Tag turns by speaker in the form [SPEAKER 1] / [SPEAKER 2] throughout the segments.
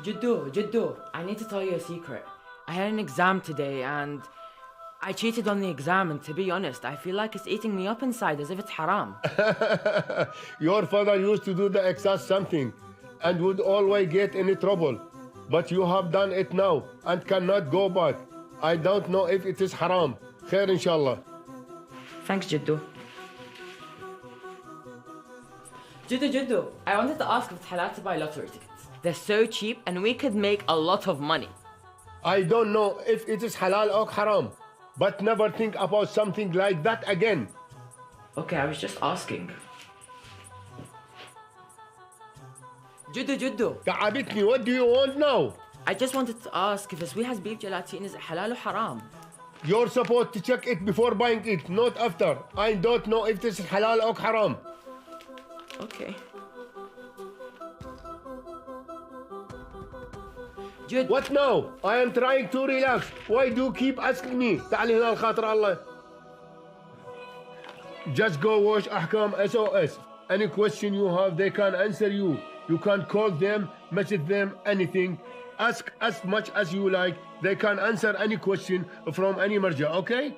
[SPEAKER 1] Jiddu, I need to tell you a secret. I had an exam today and I cheated on the exam, and to be honest, I feel like it's eating me up inside as if it's haram.
[SPEAKER 2] Your father used to do the exact something and would always get in trouble. But you have done it now and cannot go back. I don't know if it is haram. Khair inshallah.
[SPEAKER 1] Thanks, Jiddu. Jiddu, I wanted to ask if it's halal to buy lottery tickets. They're so cheap and we could make a lot of money.
[SPEAKER 2] I don't know if it is halal or haram, but never think about something like that again.
[SPEAKER 1] Okay, I was just asking. Jiddu,
[SPEAKER 2] تعبتني. What do you want now?
[SPEAKER 1] I just wanted to ask if Sweet's beef gelatin is halal or haram.
[SPEAKER 2] You're supposed to check it before buying it, not after. I don't know if this is halal or haram.
[SPEAKER 1] Okay.
[SPEAKER 2] What now? I am trying to relax. Why do you keep asking me? تعال هنا الخاطر الله. Just go watch Ahkam SOS. Any question you have, they can answer you. You can call them, message them, anything. Ask as much as you like. They can answer any question from any marja, okay?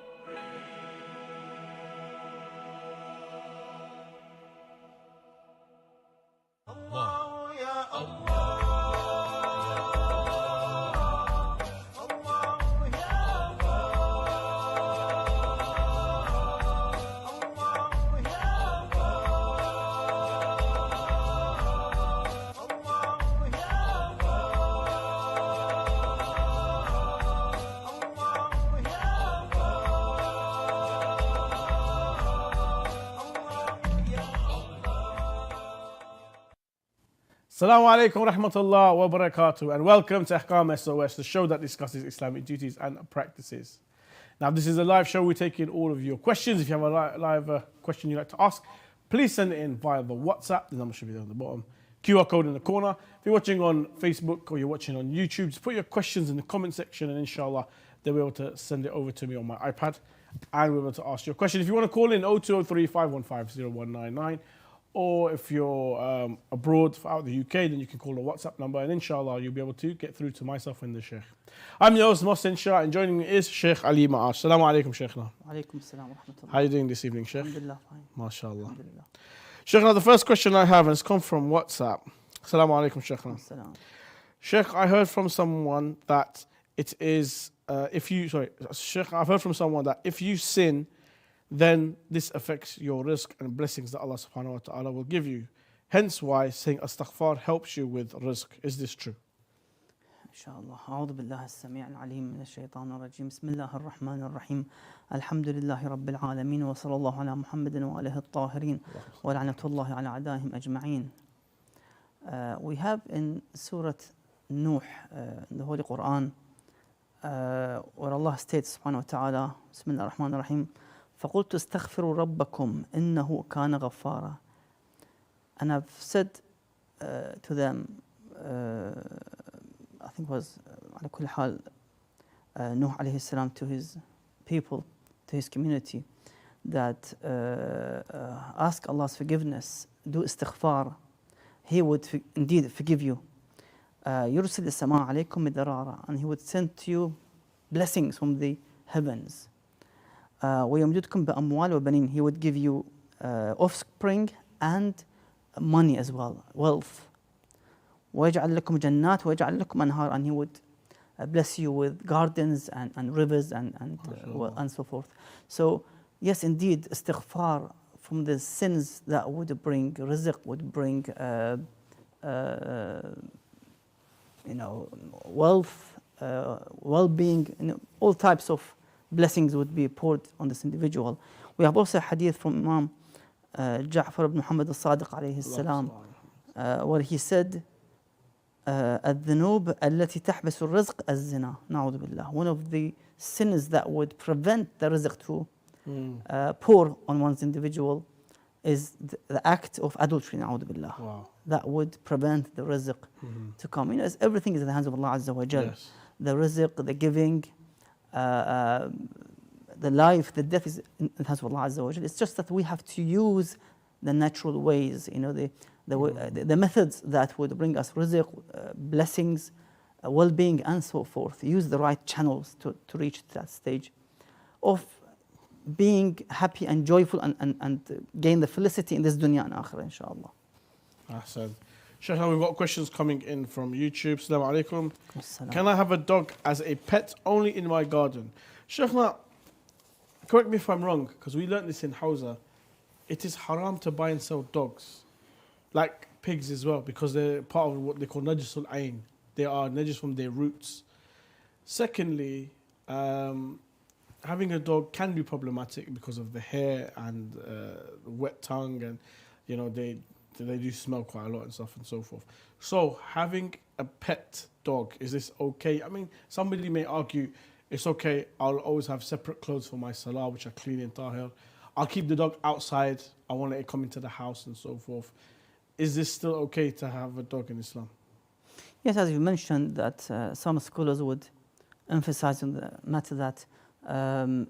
[SPEAKER 3] Assalamu alaikum wa rahmatullah wa barakatuh, and welcome to Ahkam SOS, the show that discusses Islamic duties and practices. Now, this is a live show. We take in all of your questions. If you have a live question you'd like to ask, please send it in via the WhatsApp. The number should be there on the bottom. QR code in the corner. If you're watching on Facebook or you're watching on YouTube, just put your questions in the comment section, and inshallah, they'll be able to send it over to me on my iPad, and we'll be able to ask your question. If you want to call in, 0203 515 0199. Or if you're abroad out the UK, then you can call the WhatsApp number, and inshallah you'll be able to get through to myself and the Sheikh. I'm your host, Mohsen Shia, and joining me is Sheikh Ali Ma'ash. Assalamu alaikum, Sheikhna.
[SPEAKER 4] Alaikum assalam wa rahmatullah.
[SPEAKER 3] How are you doing this evening, Sheikh?
[SPEAKER 4] Alhamdulillah, fine.
[SPEAKER 3] MashaAllah.
[SPEAKER 4] Alhamdulillah.
[SPEAKER 3] Sheikhna, the first question I have has come from WhatsApp. Assalamu alaikum, Sheikhna.
[SPEAKER 4] Assalam.
[SPEAKER 3] Sheikh, I heard from someone that it is, Sheikh, I've heard from someone that if you sin, then this affects your rizq and blessings that Allah subhanahu wa ta'ala will give you. Hence why saying astaghfar helps you with rizq. Is this true?
[SPEAKER 4] Inshallah. أعوذ بالله السميع العليم من الشيطان الرجيم. بسم الله الرحمن الرحيم. الحمد لله رب العالمين وصلى الله على محمد وآله الطاهرين ولعنة الله على أعدائهم أجمعين. We have in Surah Nuh, in the Holy Quran, where Allah states subhanahu wa ta'ala, بسم الله الرحمن الرحيم, فقلت استغفروا ربكم إنه كان غفارا. And I've said to them, I think it was على كل حال Nuh عليه السلام to his people, to his community, that ask Allah's forgiveness, do istighfar, He would indeed forgive you. يرسل السماء عليكم مدرارا, and He would send to you blessings from the heavens. ويمددكم بأموال وبنين, He would give you offspring and money as well, wealth. ويجعل لكم جنات ويجعل لكم أنهار, and He would bless you with gardens and rivers and so forth. So yes, indeed, istighfar from the sins that would bring rizq, would bring wealth, well-being, all types of blessings would be poured on this individual. We have also a hadith from Imam Ja'far ibn Muhammad al-Sadiq alayhi salam, where he said, الذنوب التي تحبس الرزق الزنا. نعوذ بالله. One of the sins that would prevent the rizq to pour on one's individual is the act of adultery. نعوذ بالله.
[SPEAKER 3] Wow.
[SPEAKER 4] That would prevent the rizq to come. As everything is in the hands of Allah Azza wa Jal.
[SPEAKER 3] Yes.
[SPEAKER 4] The rizq, the giving, the life, the death is in the hands of Allah Azza wa Jal. It's just that we have to use the natural ways, the the methods that would bring us rizq, blessings, well-being, and so forth. Use the right channels to reach that stage of being happy and joyful and gain the felicity in this dunya and akhirah, inshallah.
[SPEAKER 3] Ahsan. Sheikh, now we've got questions coming in from YouTube. Assalamu alaikum.
[SPEAKER 4] Assalam.
[SPEAKER 3] Can I have a dog as a pet only in my garden? Sheikh, now, correct me if I'm wrong, because we learned this in Hausa. It is haram to buy and sell dogs, like pigs as well, because they're part of what they call najisul ayn. They are najis from their roots. Secondly, having a dog can be problematic because of the hair and wet tongue, and you know they do smell quite a lot and stuff and so forth. So having a pet dog, is this okay? I mean, somebody may argue it's okay. I'll always have separate clothes for my salah, which are clean and tahir. I'll keep the dog outside. I won't let it come into the house and so forth. Is this still okay to have a dog in Islam?
[SPEAKER 4] Yes, as you mentioned, that some scholars would emphasize on the matter that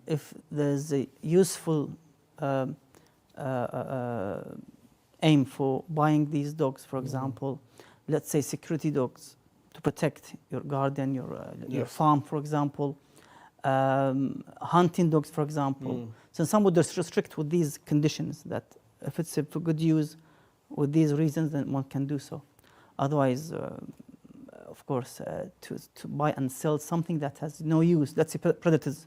[SPEAKER 4] if there's a useful aim for buying these dogs, for example, let's say security dogs to protect your garden, your farm, for example, hunting dogs, for example. So some would just restrict with these conditions that if it's for good use with these reasons, then one can do so. Otherwise, of course, to buy and sell something that has no use, let's say predators,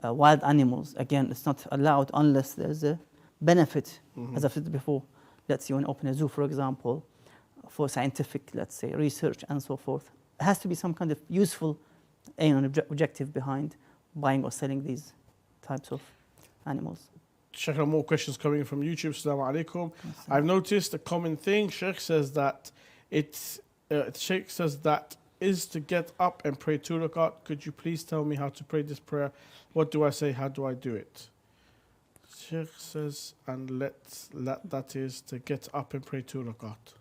[SPEAKER 4] wild animals, again, it's not allowed unless there's a benefit, as I've said before. Let's say when you open a zoo, for example, for scientific, let's say, research and so forth. It has to be some kind of useful aim and objective behind buying or selling these types of animals.
[SPEAKER 3] Sheikh, more questions coming from YouTube. Assalamu alaikum. I've noticed a common thing. Sheikh says that Sheikh says that is to get up and pray 2 rakat. Could you please tell me how to pray this prayer? What do I say? How do I do it? Sheikh says, and that is to get up and pray 2 rakat.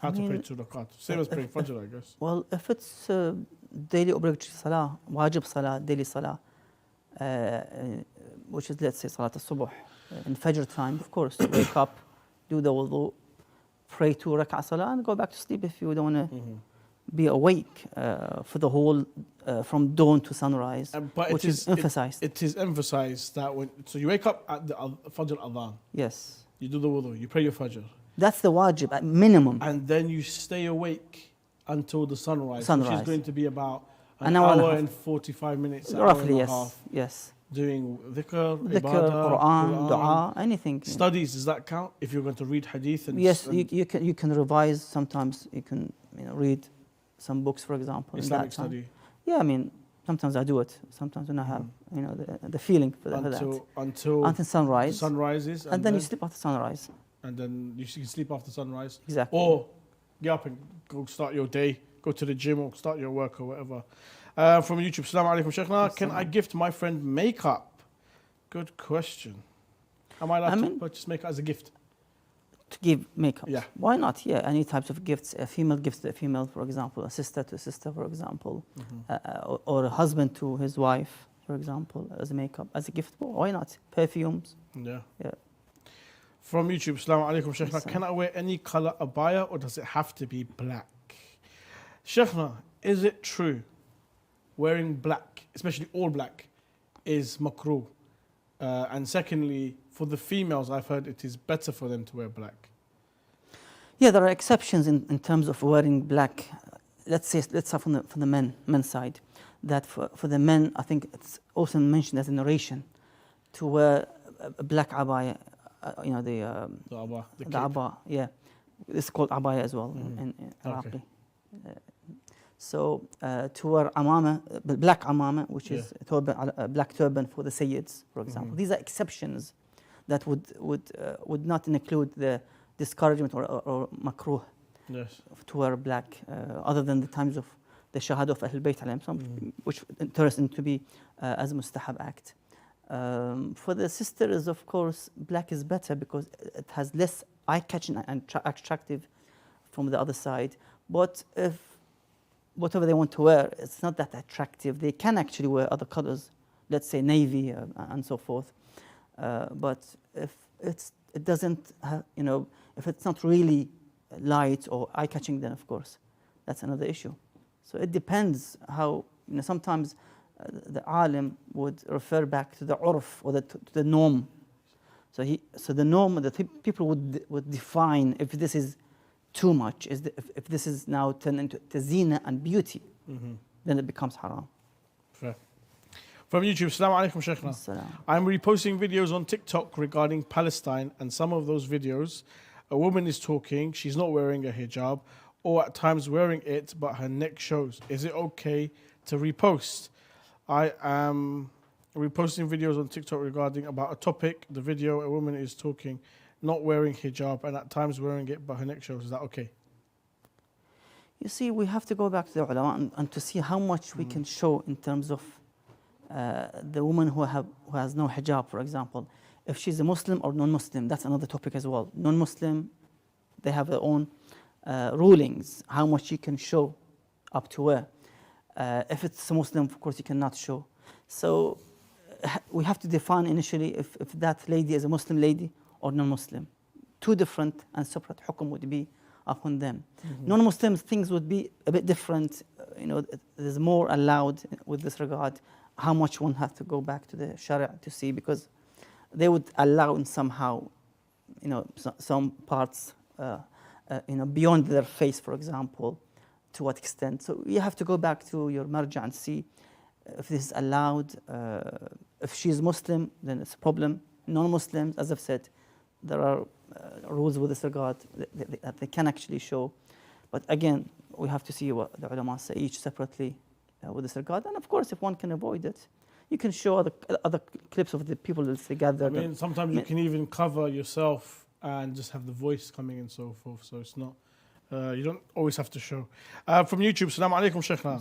[SPEAKER 3] How to pray 2 rakat? Same as praying Fajr, I guess.
[SPEAKER 4] Well, if it's daily obligatory salah, wajib salah, daily salah, which is, let's say, Salat al-Subuh, in Fajr time, of course, wake up, do the wudu, pray 2 rak'ah salah, and go back to sleep if you don't want to be awake for the whole, from dawn to sunrise, which is emphasized.
[SPEAKER 3] It is emphasized that so you wake up at the Fajr adhan.
[SPEAKER 4] Yes.
[SPEAKER 3] You do the wudu, you pray your Fajr.
[SPEAKER 4] That's the wajib, at minimum.
[SPEAKER 3] And then you stay awake until the sunrise, which is going to be about an
[SPEAKER 4] hour
[SPEAKER 3] hour and 45 minutes.
[SPEAKER 4] Roughly,
[SPEAKER 3] yes. Half,
[SPEAKER 4] yes.
[SPEAKER 3] Doing dhikr,
[SPEAKER 4] Ibadah, Quran, dua, anything.
[SPEAKER 3] Studies, does that count? If you're going to read hadith?
[SPEAKER 4] Yes, you can revise. Sometimes you can read some books, for example.
[SPEAKER 3] Islamic study.
[SPEAKER 4] Yeah, I mean, sometimes I do it. Sometimes when I have the feeling for that. Until
[SPEAKER 3] sunrise. Sunrises.
[SPEAKER 4] And then you sleep after sunrise.
[SPEAKER 3] And then you can sleep after sunrise.
[SPEAKER 4] Exactly.
[SPEAKER 3] Or get up and go start your day, go to the gym or start your work or whatever. From YouTube, Assalamu alaikum, Sheikhna. Can I gift my friend makeup? Good question. Am I allowed to purchase makeup as a gift?
[SPEAKER 4] To give makeup?
[SPEAKER 3] Yeah.
[SPEAKER 4] Why not? Yeah, any types of gifts. A female gift to a female, for example. A sister to a sister, for example. Or a husband to his wife, for example, as a makeup, as a gift. Why not? Perfumes.
[SPEAKER 3] Yeah.
[SPEAKER 4] Yeah.
[SPEAKER 3] From YouTube, Assalamu alaikum, Sheikhna. Can I wear any color abaya or does it have to be black? Sheikhna, is it true wearing black, especially all black, is makruh? And secondly, for the females, I've heard it is better for them to wear black.
[SPEAKER 4] Yeah, there are exceptions in terms of wearing black. Let's start from the men's side. That for the men, I think it's also mentioned as a narration to wear a black abaya. The abaya, yeah. It's called abaya as well in Arabic. So to wear black amama, which is a black turban for the sayyids, for example. These are exceptions that would not include the discouragement or makruh to wear black, other than the times of the shahada of Ahlul Bayt, which turns into be as a mustahab act. For the sisters, of course, black is better because it has less eye-catching and attractive from the other side. But if whatever they want to wear, it's not that attractive, they can actually wear other colors, let's say navy and so forth. But if it doesn't If it's not really light or eye-catching, then of course, that's another issue. So it depends how, sometimes the alim would refer back to the urf or to the norm. So the norm, people would define if this is too much, if this is now turned into zina and beauty, then it becomes haram.
[SPEAKER 3] Fair. From YouTube, Assalamu alaikum, Sheikhna. I'm reposting videos on TikTok regarding Palestine, and some of those videos, a woman is talking, she's not wearing a hijab, or at times wearing it, but her neck shows. Is it okay to repost? I am reposting videos on TikTok regarding about a topic. The video, a woman is talking, not wearing hijab, and at times wearing it, but her neck shows. Is that okay?
[SPEAKER 4] You see, we have to go back to the ulama and to see how much we can show in terms of the woman who has no hijab, for example. If she's a Muslim or non-Muslim, that's another topic as well. Non-Muslim, they have their own rulings, how much you can show up to where. If it's a Muslim, of course, you cannot show. So we have to define initially if that lady is a Muslim lady or non-Muslim. Two different and separate hukum would be upon them. Non-Muslims, things would be a bit different. There's more allowed with this regard. How much one has to go back to the Sharia to see, because they would allow in somehow, some parts, beyond their face, for example, to what extent. So you have to go back to your marja and see if this is allowed. If she is Muslim, then it's a problem. Non-Muslims, as I've said, there are rules with this regard that they can actually show. But again, we have to see what the ulama say each separately with this regard. And of course, if one can avoid it, you can show other clips of the people that they gather.
[SPEAKER 3] I mean, sometimes you can even cover yourself and just have the voice coming and so forth. So it's not, you don't always have to show. From YouTube, Assalamu alaikum, Sheikhna.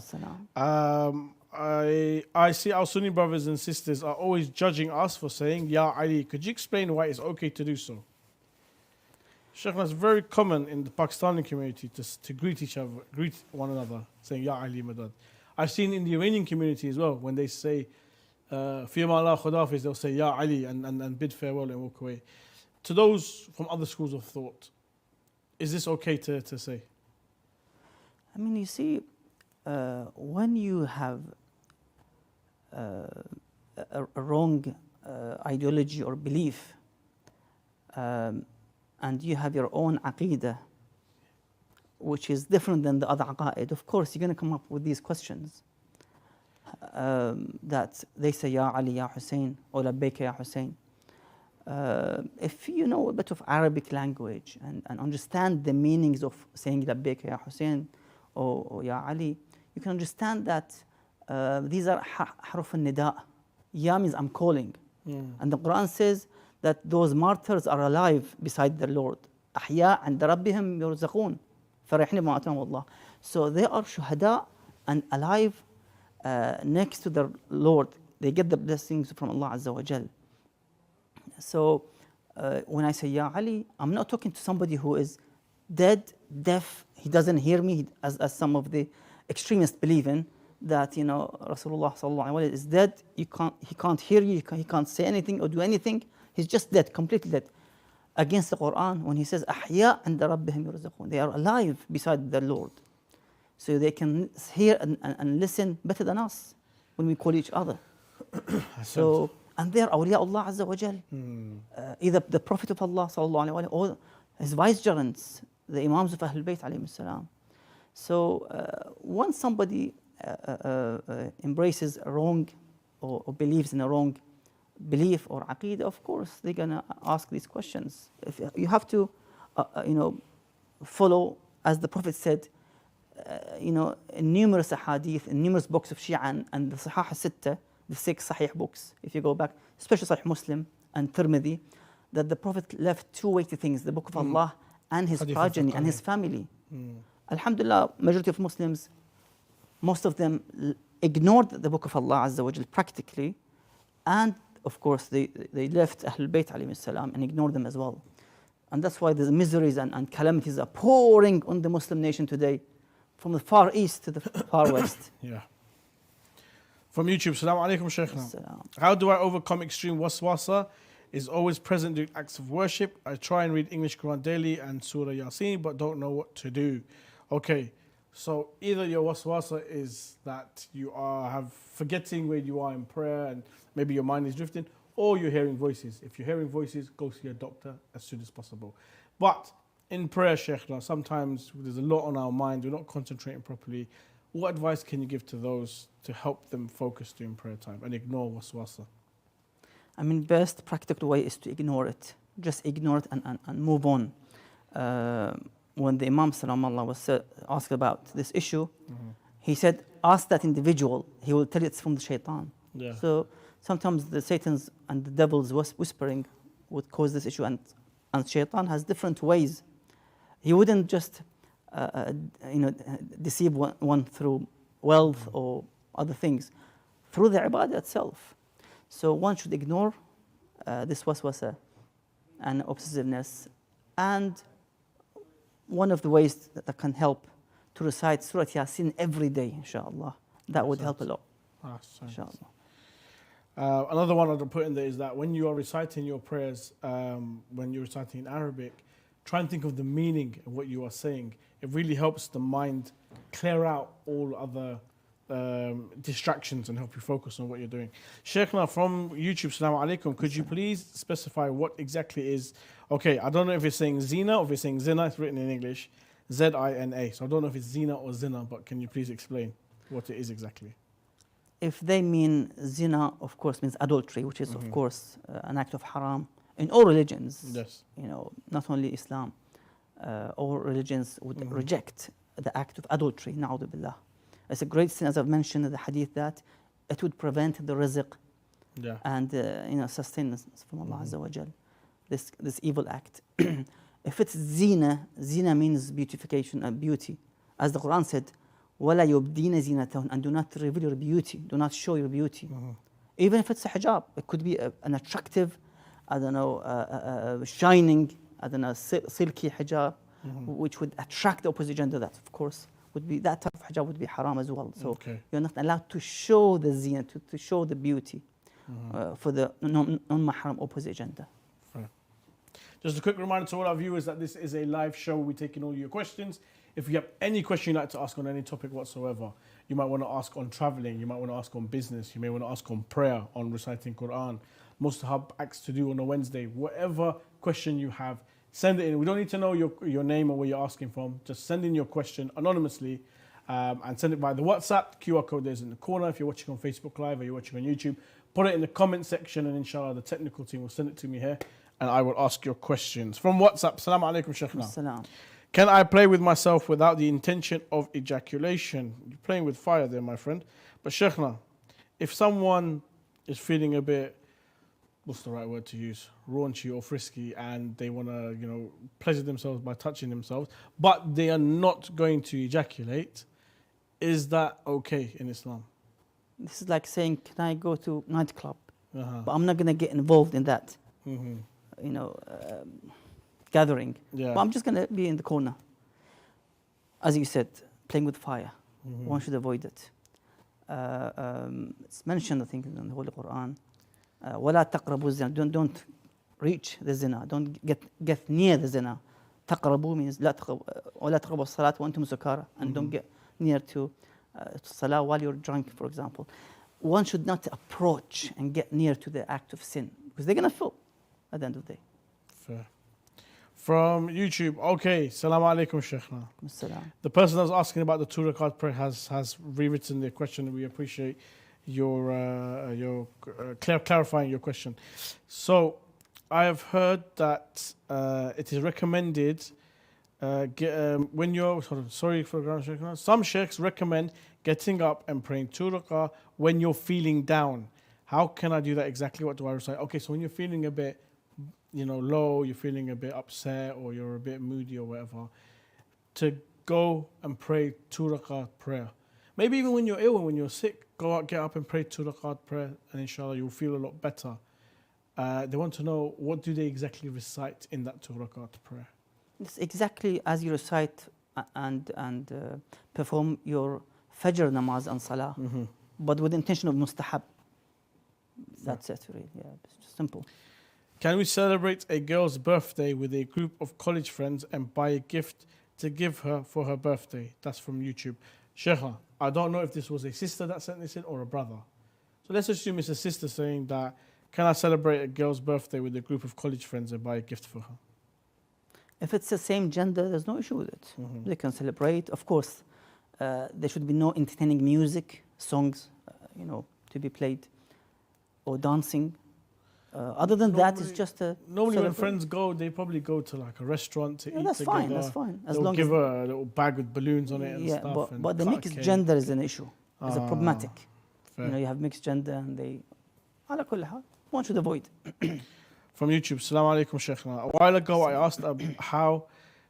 [SPEAKER 3] I see our Sunni brothers and sisters are always judging us for saying, Ya Ali. Could you explain why it's okay to do so? Sheikhna, it's very common in the Pakistani community to greet one another, saying, Ya Ali Madad. I've seen in the Iranian community as well, when they say, Fiyama Allah Khudafiz, they'll say, Ya Ali, and bid farewell and walk away. To those from other schools of thought, is this okay to say?
[SPEAKER 4] I mean, you see, when you have a wrong ideology or belief, and you have your own aqidah, which is different than the other aqa'id, of course, you're going to come up with these questions. That they say, Ya Ali, Ya Hussein, or Labbaik, Ya Hussein. If you know a bit of Arabic language and understand the meanings of saying Labbaik, Ya Hussein, or Ya Ali, you can understand that these are haruf al-nida. Ya means I'm calling. And the Quran says that those martyrs are alive beside their Lord. أحياء عند ربهم يرزقون فرحين بما آتاهم الله. So they are shuhada and alive next to their Lord. They get the blessings from Allah Azza wa Jal. So when I say Ya Ali, I'm not talking to somebody who is dead, deaf, he doesn't hear me, as some of the extremists believe in, that Rasulullah sallallahu alaihi wasallam is dead, he can't hear you, he can't say anything or do anything, he's just dead, completely dead. Against the Quran, when he says أحياء عند ربهم يرزقون, they are alive beside their Lord. So they can hear and listen better than us when we call each other. So, and they are awliya Allah Azza wa Jal. Either the Prophet of Allah sallallahu alaihi wasallam or his vicegerents, the Imams of Ahlul Bayt alayhim salam. So once somebody embraces a wrong or believes in a wrong belief or aqeedah, of course they're gonna ask these questions. If you have to, follow, as the Prophet said, in numerous ahadith, in numerous books of Shia and the Sahih al-Sitta, the 6 Sahih books, if you go back, especially Sahih Muslim and Tirmidhi, that the Prophet left 2 weighty things, the Book of Allah and his progeny and his family. Alhamdulillah, majority of Muslims, most of them ignored the Book of Allah Azza wa Jal practically, and of course they left Ahlul Bayt alayhim salam and ignored them as well. And that's why the miseries and calamities are pouring on the Muslim nation today, from the far east to the far west.
[SPEAKER 3] Yeah. From YouTube, Assalamu alaikum, Sheikhna. How do I overcome extreme waswasa is always present during acts of worship. I try and read English Quran daily and Surah Yasin, but don't know what to do. Okay, so either your waswasa is that you are forgetting where you are in prayer and maybe your mind is drifting, or you're hearing voices. If you're hearing voices, go see a doctor as soon as possible. But in prayer, Sheikh, sometimes there's a lot on our mind, we're not concentrating properly. What advice can you give to those to help them focus during prayer time and ignore waswasa?
[SPEAKER 4] I mean, best practical way is to ignore it. Just ignore it and move on. When the Imam Sallallahu was asked about this issue, he said, ask that individual. He will tell you it's from the shaitan.
[SPEAKER 3] Yeah.
[SPEAKER 4] So sometimes the Satan's and the devil's whispering would cause this issue, and shaitan has different ways. He wouldn't just deceive one through wealth or other things, through the ibadah itself. So one should ignore this waswasa and obsessiveness. And one of the ways that can help to recite Surah Yasin every day, inshallah. That would help a lot, inshallah.
[SPEAKER 3] Another one I'd put in there is that when you are reciting your prayers, when you're reciting in Arabic, try and think of the meaning of what you are saying. It really helps the mind clear out all other distractions and help you focus on what you're doing. Sheikhna from YouTube, Assalamu alaikum. Could you please specify what exactly is, okay, I don't know if it's saying zina or if it's saying zina, it's written in English, Z-I-N-A. So I don't know if it's zina or zina, but can you please explain what it is exactly?
[SPEAKER 4] If they mean zina, of course, means adultery, which is, of course, an act of haram in all religions.
[SPEAKER 3] Yes.
[SPEAKER 4] Not only Islam. All religions would reject the act of adultery, na'udhu billah. It's a great sin, as I've mentioned in the hadith, that it would prevent the rizq and sustenance from Allah Azza wa Jal, this evil act. If it's zina, zina means beautification and beauty. As the Quran said, وَلَا يُبْدِينَ زِينَتَهُنَّ, and do not reveal your beauty, do not show your beauty. Even if it's a hijab, it could be an attractive, shining, silky hijab, which would attract the opposite gender. That, of course, would be, that type of hijab would be haram as well. So you're not allowed to show the zina, to show the beauty for the non-mahram opposite gender.
[SPEAKER 3] Just a quick reminder to all our viewers that this is a live show. We're taking all your questions. If you have any question you'd like to ask on any topic whatsoever, you might want to ask on traveling, you might want to ask on business, you may want to ask on prayer, on reciting Quran, mustahab acts to do on a Wednesday, whatever question you have, send it in. We don't need to know your name or where you're asking from. Just send in your question anonymously and send it via the WhatsApp. QR code is in the corner. If you're watching on Facebook Live or you're watching on YouTube, put it in the comment section and inshallah the technical team will send it to me here and I will ask your questions. From WhatsApp, Assalamu alaikum, Sheikhna.
[SPEAKER 4] Assalam.
[SPEAKER 3] Can I play with myself without the intention of ejaculation? You're playing with fire there, my friend. But Sheikhna, if someone is feeling a bit, what's the right word to use, raunchy or frisky, and they want to, pleasure themselves by touching themselves, but they are not going to ejaculate, is that okay in Islam?
[SPEAKER 4] This is like saying, can I go to nightclub? But I'm not going to get involved in that, gathering.
[SPEAKER 3] Yeah.
[SPEAKER 4] But I'm just going to be in the corner. As you said, playing with fire. One should avoid it. It's mentioned, I think, in the Holy Quran. وَلَا تَقْرَبُوا الزِّنَا. Don't reach the zina. Don't get near the zina. تَقْرَبُوا means وَلَا تَقْرَبُوا الصَّلَاةَ وَأَنْتُمْ سُكَارَى. And don't get near to salah while you're drunk, for example. One should not approach and get near to the act of sin, because they're going to fall at the end of the day.
[SPEAKER 3] Fair. From YouTube, okay, Assalamu alaikum, Sheikhna.
[SPEAKER 4] Assalam.
[SPEAKER 3] The person that's asking about the 2 rakat prayer has rewritten their question. We appreciate your clarifying your question. So, I have heard that it is recommended when you're sorry for the Sheikhna. Some sheikhs recommend getting up and praying 2 rakah when you're feeling down. How can I do that exactly? What do I recite? Okay, so when you're feeling a bit low, you're feeling a bit upset or you're a bit moody or whatever, to go and pray 2 rakat prayer. Maybe even when you're ill and when you're sick, go out, get up and pray 2 rakat prayer and inshallah you'll feel a lot better. They want to know, what do they exactly recite in that 2 rakat prayer?
[SPEAKER 4] It's exactly as you recite and perform your Fajr namaz and salah, but with the intention of mustahab. That's it, really. Yeah, it's just simple.
[SPEAKER 3] Can we celebrate a girl's birthday with a group of college friends and buy a gift to give her for her birthday? That's from YouTube. Sheikh, I don't know if this was a sister that sent this in or a brother. So let's assume it's a sister saying that, can I celebrate a girl's birthday with a group of college friends and buy a gift for her?
[SPEAKER 4] If it's the same gender, there's no issue with it. They can celebrate. Of course, there should be no entertaining music, songs, to be played, or dancing. Other than that, it's just a
[SPEAKER 3] normally when
[SPEAKER 4] celebration.
[SPEAKER 3] friends go, they probably go to like a restaurant to eat
[SPEAKER 4] That's
[SPEAKER 3] together.
[SPEAKER 4] fine. That's fine. As
[SPEAKER 3] They'll
[SPEAKER 4] long
[SPEAKER 3] give
[SPEAKER 4] as
[SPEAKER 3] her a little bag with balloons on it and stuff.
[SPEAKER 4] but the
[SPEAKER 3] cut a
[SPEAKER 4] mixed
[SPEAKER 3] cake.
[SPEAKER 4] gender is an issue. It's a problematic.
[SPEAKER 3] Fair.
[SPEAKER 4] You have mixed gender, and they, على كل حال, one should avoid.
[SPEAKER 3] From YouTube, Assalamu alaikum Sheikhna. A while ago, I asked how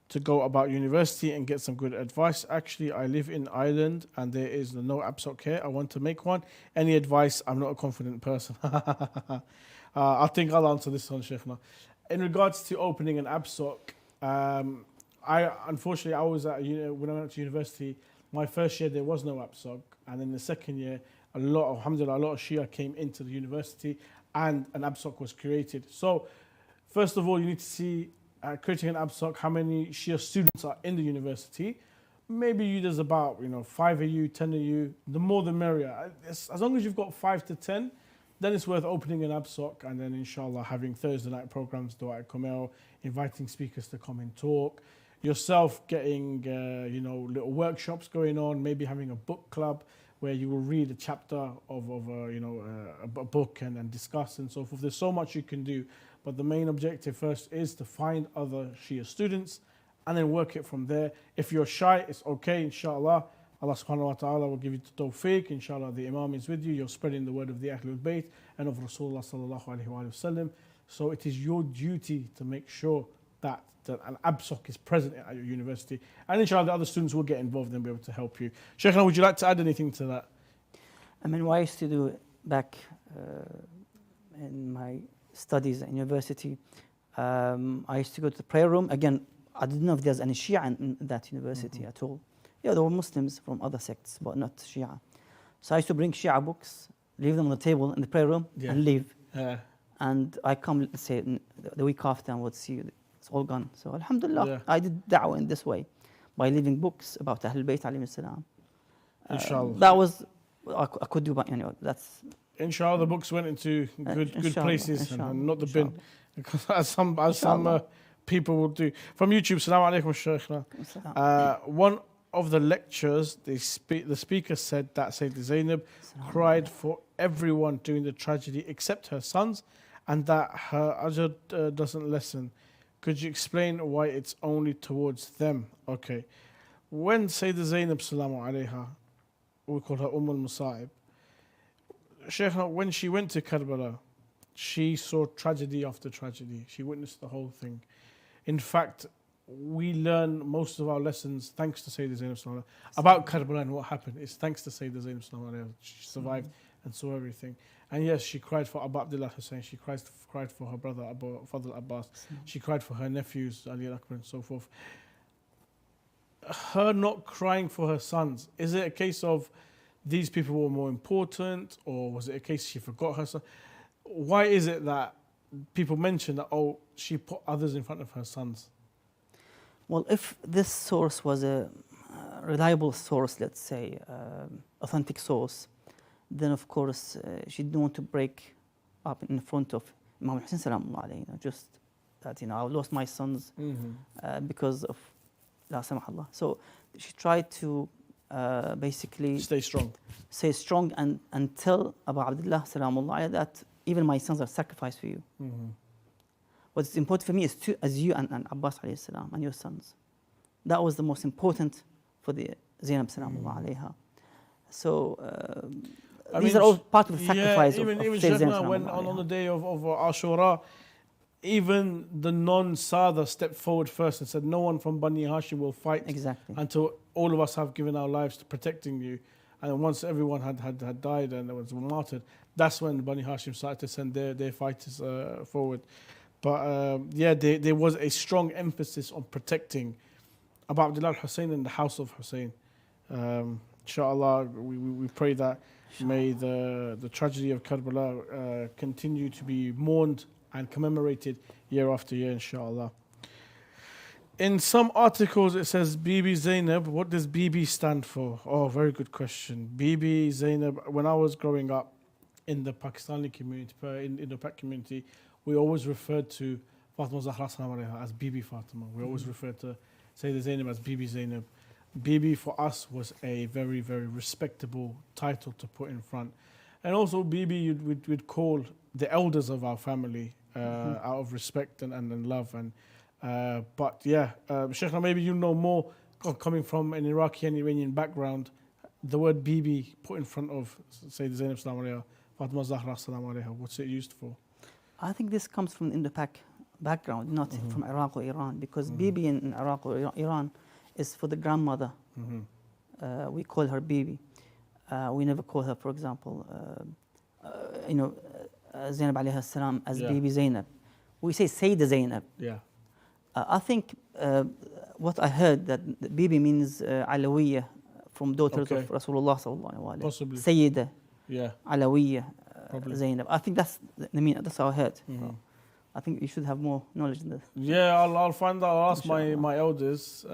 [SPEAKER 3] to go about university and get some good advice. Actually, I live in Ireland and there is no AppSoc here. I want to make one. Any advice? I'm not a confident person. I think I'll answer this one, Sheikhna. In regards to opening an AppSoc, unfortunately, I was at when I went to university. My first year there was no AppSoc, and then the second year, alhamdulillah, a lot of Shia came into the university, and an AppSoc was created. So, first of all, you need to see creating an AppSoc, how many Shia students are in the university. Maybe there's about 5 of you, 10 of you. The more the merrier. As long as you've got 5 to 10, then it's worth opening an AppSoc, and then inshallah having Thursday night programs, Dua Kumel, inviting speakers to come and talk. Yourself getting little workshops going on, maybe having a book club where you will read a chapter of a book and discuss and so forth. There's so much you can do, but the main objective first is to find other Shia students and then work it from there. If you're shy, it's okay, inshallah. Allah subhanahu wa ta'ala will give you the tawfiq. Inshallah, the Imam is with you. You're spreading the word of the Ahlul Bayt and of Rasulullah sallallahu alayhi wa sallam. So it is your duty to make sure that an AppSoc is present at your university. And inshallah, the other students will get involved and be able to help you. Sheikhna, would you like to add anything to that?
[SPEAKER 4] I mean, what I used to do back in my studies at university, I used to go to the prayer room. Again, I didn't know if there's any Shia in that university at all. Yeah, there were Muslims from other sects, but not Shia. So I used to bring Shia books, leave them on the table in the prayer room, and leave. And I come, let's say, the week after, and would see it's all gone. So alhamdulillah, I did da'wah in this way, by leaving books about Ahlul Bayt alayhim salam.
[SPEAKER 3] Inshallah.
[SPEAKER 4] That was, I could do, but that's...
[SPEAKER 3] Inshallah, the books went into good places and not the bin, as some people will do. From YouTube, Assalamu alaikum Sheikhna. One of the lectures, the speaker said that Sayyida Zainab cried for everyone during the tragedy except her sons, and that her ajr doesn't lessen. Could you explain why it's only towards them? Okay. When Sayyida Zainab, salamu alayha, we call her al-Musa'ib, Sheikh, when she went to Karbala, she saw tragedy after tragedy. She witnessed the whole thing. In fact, we learn most of our lessons thanks to Sayyida Zainab sallallahu about Karbala and what happened. It's thanks to Sayyida Zainab sallallahu. She survived and saw everything. And yes, she cried for Abu Abdullah Hussein. She cried for her brother Abu Fadl Abbas. She cried for her nephews Ali al-Akbar and so forth. Her not crying for her sons, is it a case of these people were more important, or was it a case she forgot her son? Why is it that people mention that, she put others in front of her sons?
[SPEAKER 4] Well, if this source was a reliable source, let's say, authentic source, then of course she didn't want to break up in front of Imam Hussein salamullah alayhi, just that, I lost my sons because of La Samahallah. So she tried to basically
[SPEAKER 3] stay strong
[SPEAKER 4] and tell Abu Abdullah salamullah that even my sons are sacrificed for you. What's important for me is as you and Abbas alayhi salam and your sons. That was the most important for the Zainab salamullah alayha. So these are all part of the sacrifice of
[SPEAKER 3] Sheikhna, when on the day of Ashura, even the non-Sada stepped forward first and said, no one from Bani Hashim will fight until all of us have given our lives to protecting you. And once everyone had died and was martyred, that's when Bani Hashim started to send their fighters forward. But there was a strong emphasis on protecting Abu Abdullah Hussein and the house of Hussein. Inshallah, we pray that may the tragedy of Karbala continue to be mourned and commemorated year after year, inshallah. In some articles, it says Bibi Zainab. What does Bibi stand for? Oh, very good question. Bibi Zainab, when I was growing up in the Pakistani community, in the Pak community, we always referred to Fatima Zahra salam alayha as Bibi Fatima. We always referred to Sayyida Zainab as Bibi Zainab. Bibi for us was a very, very respectable title to put in front. And also Bibi, we'd call the elders of our family out of respect and love. But yeah, Sheikh, maybe you know more coming from an Iraqi and Iranian background. The word Bibi put in front of Sayyida Zainab salam alayha, Fatima Zahra salam alayha, what's it used for?
[SPEAKER 4] I think this comes from Indo-Pak background, not from Iraq or Iran, because Bibi in Iraq or Iran is for the grandmother. We call her Bibi. We never call her, for example, Zainab alayha salam as Bibi Zainab. We say Sayyida Zainab.
[SPEAKER 3] Yeah.
[SPEAKER 4] I think what I heard that Bibi means Alawiyya, from daughters of Rasulullah sallallahu alaihi wasallam.
[SPEAKER 3] Possibly.
[SPEAKER 4] Sayyida.
[SPEAKER 3] Yeah.
[SPEAKER 4] Alawiyya. Zainab. I think that's how I heard. I think you should have more knowledge than this.
[SPEAKER 3] Yeah, I'll find out. I'll ask my elders.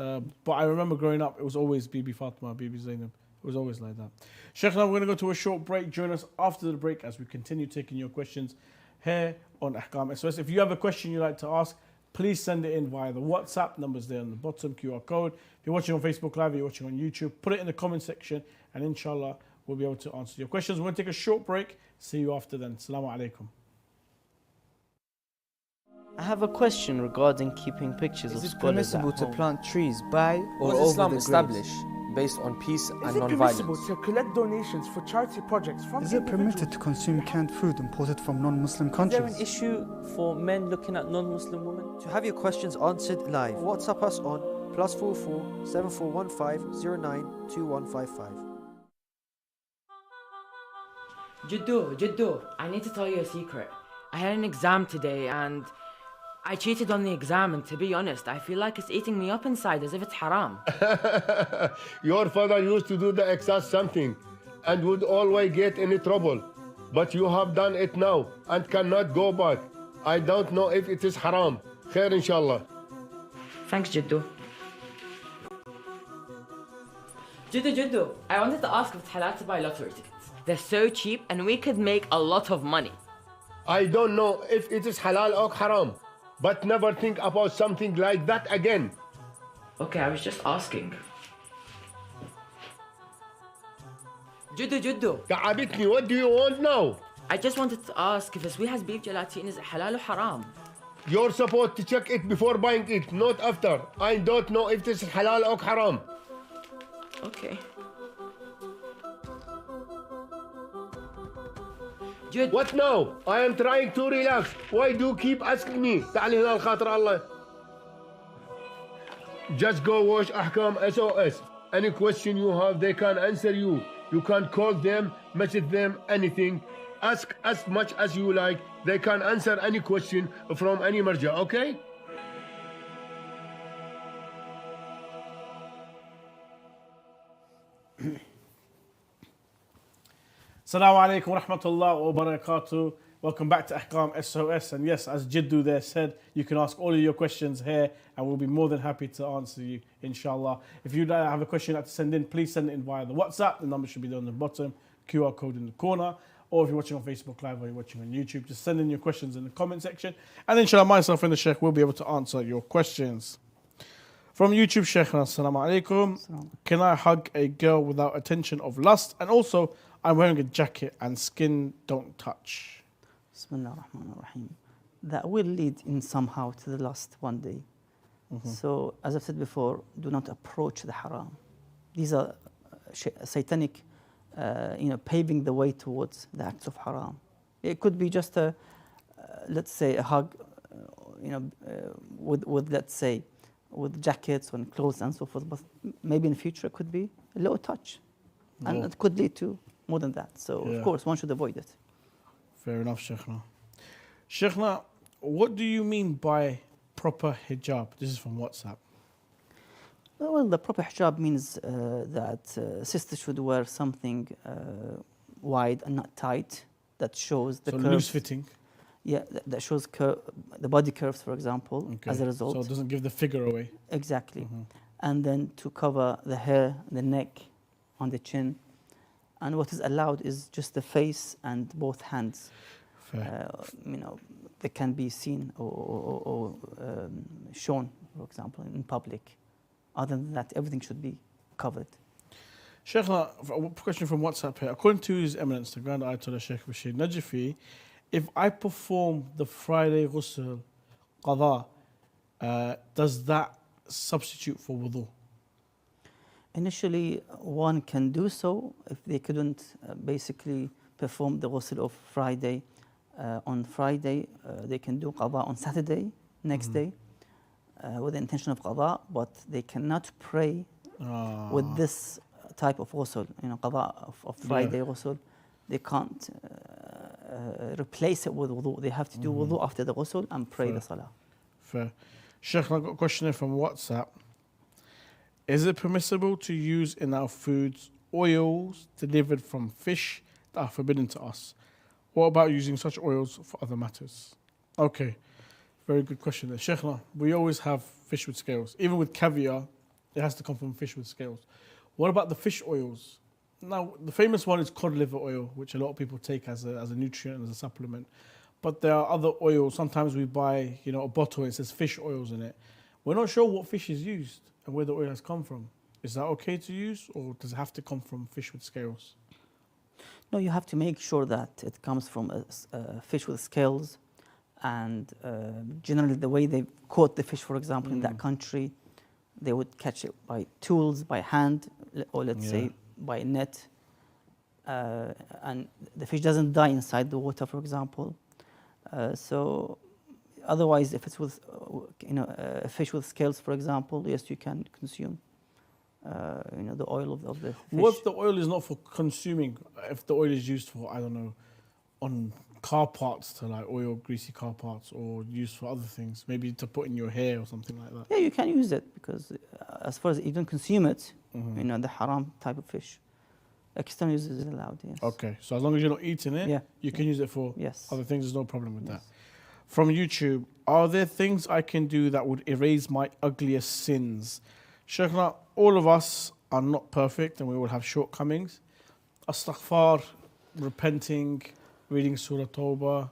[SPEAKER 3] But I remember growing up, it was always Bibi Fatima, Bibi Zainab. It was always like that. Sheikh, now we're going to go to a short break. Join us after the break as we continue taking your questions here on Ahkam SOS. If you have a question you'd like to ask, please send it in via the WhatsApp. Numbers there on the bottom, QR code. If you're watching on Facebook Live, or you're watching on YouTube, put it in the comment section and inshallah, we'll be able to answer your questions. We're going to take a short break. See you after then. Assalamu alaikum.
[SPEAKER 5] I have a question regarding keeping pictures of scholars.
[SPEAKER 6] Is it permissible to plant trees by or over
[SPEAKER 7] Islam
[SPEAKER 6] the
[SPEAKER 7] established based on peace and
[SPEAKER 8] Is it
[SPEAKER 7] non-violence?
[SPEAKER 8] permissible to collect donations for charity projects from
[SPEAKER 9] Is it permitted to consume canned food imported from non-Muslim countries?
[SPEAKER 5] Is there an issue for men looking at non-Muslim women?
[SPEAKER 6] To have your questions answered live, WhatsApp us on +44 7415 092155.
[SPEAKER 1] Jiddu, I need to tell you a secret. I had an exam today and I cheated on the exam, and to be honest, I feel like it's eating me up inside as if it's haram.
[SPEAKER 2] Your father used to do the exact something and would always get in trouble. But you have done it now and cannot go back. I don't know if it is haram. Khair inshallah.
[SPEAKER 1] Thanks, Jiddu. Jiddu, I wanted to ask if it's halal to buy lottery tickets. They're so cheap and we could make a lot of money.
[SPEAKER 2] I don't know if it is halal or haram, but never think about something like that again.
[SPEAKER 1] Okay, I was just asking. Jiddu.
[SPEAKER 2] تعبتني, what do you want now?
[SPEAKER 1] I just wanted to ask if Sweet has beef gelatin, is it halal or haram?
[SPEAKER 2] You're supposed to check it before buying it, not after. I don't know if this is halal or haram.
[SPEAKER 1] Okay.
[SPEAKER 2] What now? I am trying to relax. Why do you keep asking me? تعالي هنا الخاطر الله. Just go watch Ahkam SOS. Any question you have, they can answer you. You can call them, message them, anything. Ask as much as you like. They can answer any question from any marja, okay?
[SPEAKER 3] Assalamu alaikum wa rahmatullah wa barakatuh. Welcome back to Ahkam SOS. And yes, as Jiddu there said, you can ask all of your questions here and we'll be more than happy to answer you, inshallah. If you have a question you'd like to send in, please send it in via the WhatsApp. The number should be there on the bottom, QR code in the corner. Or if you're watching on Facebook Live or you're watching on YouTube, just send in your questions in the comment section. And inshallah, myself and the Sheikh will be able to answer your questions. From YouTube, Sheikh, assalamu alaikum. Can I hug a girl without attention of lust? And also, I'm wearing a jacket and skin don't touch.
[SPEAKER 4] Bismillah ar-Rahman ar-Rahim. That will lead in somehow to the lust one day. So, as I've said before, do not approach the haram. These are satanic, paving the way towards the acts of haram. It could be just a, let's say, a hug, with let's say, with jackets and clothes and so forth. But maybe in the future it could be a little touch, and it could lead to more than that. So of course one should avoid it.
[SPEAKER 3] Fair enough, Sheikhna. Sheikhna, what do you mean by proper hijab? This is from WhatsApp.
[SPEAKER 4] Well, the proper hijab means that sisters should wear something wide and not tight that shows the
[SPEAKER 3] so
[SPEAKER 4] curves.
[SPEAKER 3] loose fitting.
[SPEAKER 4] Yeah, that shows the body curves, for example, as a result.
[SPEAKER 3] So it doesn't give the figure away.
[SPEAKER 4] Exactly. And then to cover the hair, the neck, on the chin. And what is allowed is just the face and both hands. They can be seen or shown, for example, in public. Other than that, everything should be covered.
[SPEAKER 3] Sheikh, a question from WhatsApp here. According to His Eminence, the Grand Ayatollah Sheikh Bashir Najafi, if I perform the Friday ghusl qada, does that substitute for wudu?
[SPEAKER 4] Initially, one can do so if they couldn't basically perform the ghusl of Friday. On Friday, they can do qada on Saturday, next day, with the intention of qada, but they cannot pray with this type of ghusl, qada of Friday ghusl. They can't replace it with wudu. They have to do wudu after the ghusl and pray the salah.
[SPEAKER 3] Fair. Sheikh, I've got a question here from WhatsApp. Is it permissible to use in our foods oils delivered from fish that are forbidden to us? What about using such oils for other matters? Okay, very good question there. Sheikh, we always have fish with scales. Even with caviar, it has to come from fish with scales. What about the fish oils? Now, the famous one is cod liver oil, which a lot of people take as a nutrient, as a supplement. But there are other oils. Sometimes we buy, a bottle and it says fish oils in it. We're not sure what fish is used and where the oil has come from. Is that okay to use, or does it have to come from fish with scales?
[SPEAKER 4] No, you have to make sure that it comes from a fish with scales, and generally the way they caught the fish, for example, in that country, they would catch it by tools, by hand, or let's say by net, and the fish doesn't die inside the water, for example. So otherwise, if it's with a fish with scales, for example, yes, you can consume the oil of the fish.
[SPEAKER 3] What if the oil is not for consuming? If the oil is used for, I don't know, on car parts, to like oil greasy car parts, or used for other things, maybe to put in your hair or something like that.
[SPEAKER 4] Yeah, you can use it, because as far as you don't consume it, the haram type of fish, external use is allowed. Yes.
[SPEAKER 3] Okay, so as long as you're not eating it, you can use it for other things. There's no problem with that. From YouTube, are there things I can do that would erase my ugliest sins? Sheikhna, all of us are not perfect and we will have shortcomings. Astaghfar, repenting, reading Surah Tawbah,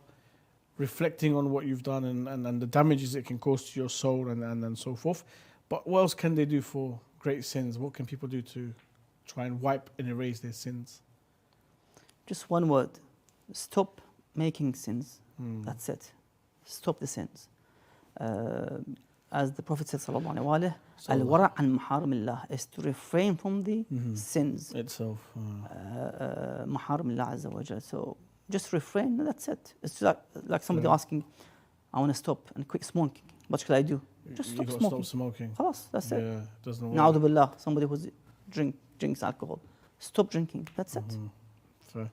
[SPEAKER 3] reflecting on what you've done and the damages it can cause to your soul and so forth. But what else can they do for great sins? What can people do to try and wipe and erase their sins?
[SPEAKER 4] Just one word. Stop making sins. That's it. Stop the sins. As the Prophet said, sallallahu alaihi wasallam, al-wara' an maharimillah is to refrain from the sins
[SPEAKER 3] itself.
[SPEAKER 4] Maharimillah azza wa jalla. So just refrain. That's it. It's like somebody asking, I want to stop and quit smoking. What should I do? Just stop smoking.
[SPEAKER 3] Stop smoking.
[SPEAKER 4] Khalas, that's it.
[SPEAKER 3] Yeah, doesn't work.
[SPEAKER 4] Na'udhu billah, somebody who drinks alcohol. Stop drinking. That's it.
[SPEAKER 3] Fair.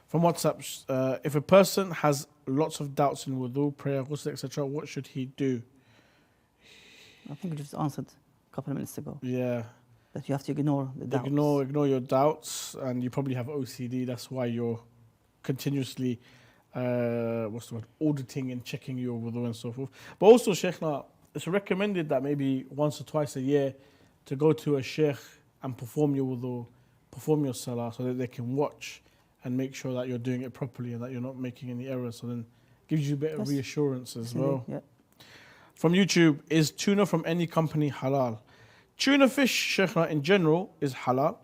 [SPEAKER 3] From WhatsApp, if a person has lots of doubts in wudu, prayer, ghusl, etc., what should he do?
[SPEAKER 4] I think we just answered a couple of minutes ago.
[SPEAKER 3] Yeah.
[SPEAKER 4] That you have to ignore the doubts.
[SPEAKER 3] Ignore your doubts, and you probably have OCD. That's why you're continuously, auditing and checking your wudu and so forth. But also, Sheikhna, it's recommended that maybe once or twice a year to go to a sheikh and perform your wudu, perform your salah, so that they can watch and make sure that you're doing it properly and that you're not making any errors. So then gives you a bit of reassurance as well. Yeah. From YouTube, is tuna from any company halal? Tuna fish, Sheikhna, in general is halal.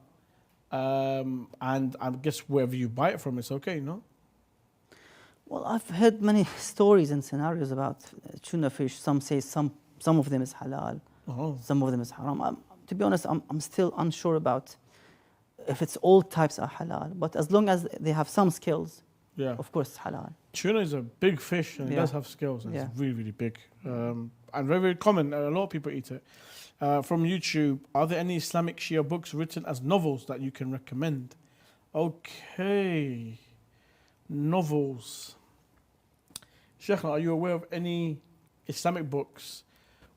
[SPEAKER 3] And I guess wherever you buy it from, it's okay, no?
[SPEAKER 4] Well, I've heard many stories and scenarios about tuna fish. Some say some of them is halal, some of them is haram. To be honest, I'm still unsure about if it's all types are halal. But as long as they have some scales, of course it's halal.
[SPEAKER 3] Tuna is a big fish and it does have scales. And it's really, really big. And very, very common. A lot of people eat it. From YouTube, are there any Islamic Shia books written as novels that you can recommend? Okay. Novels. Sheikhna, are you aware of any Islamic books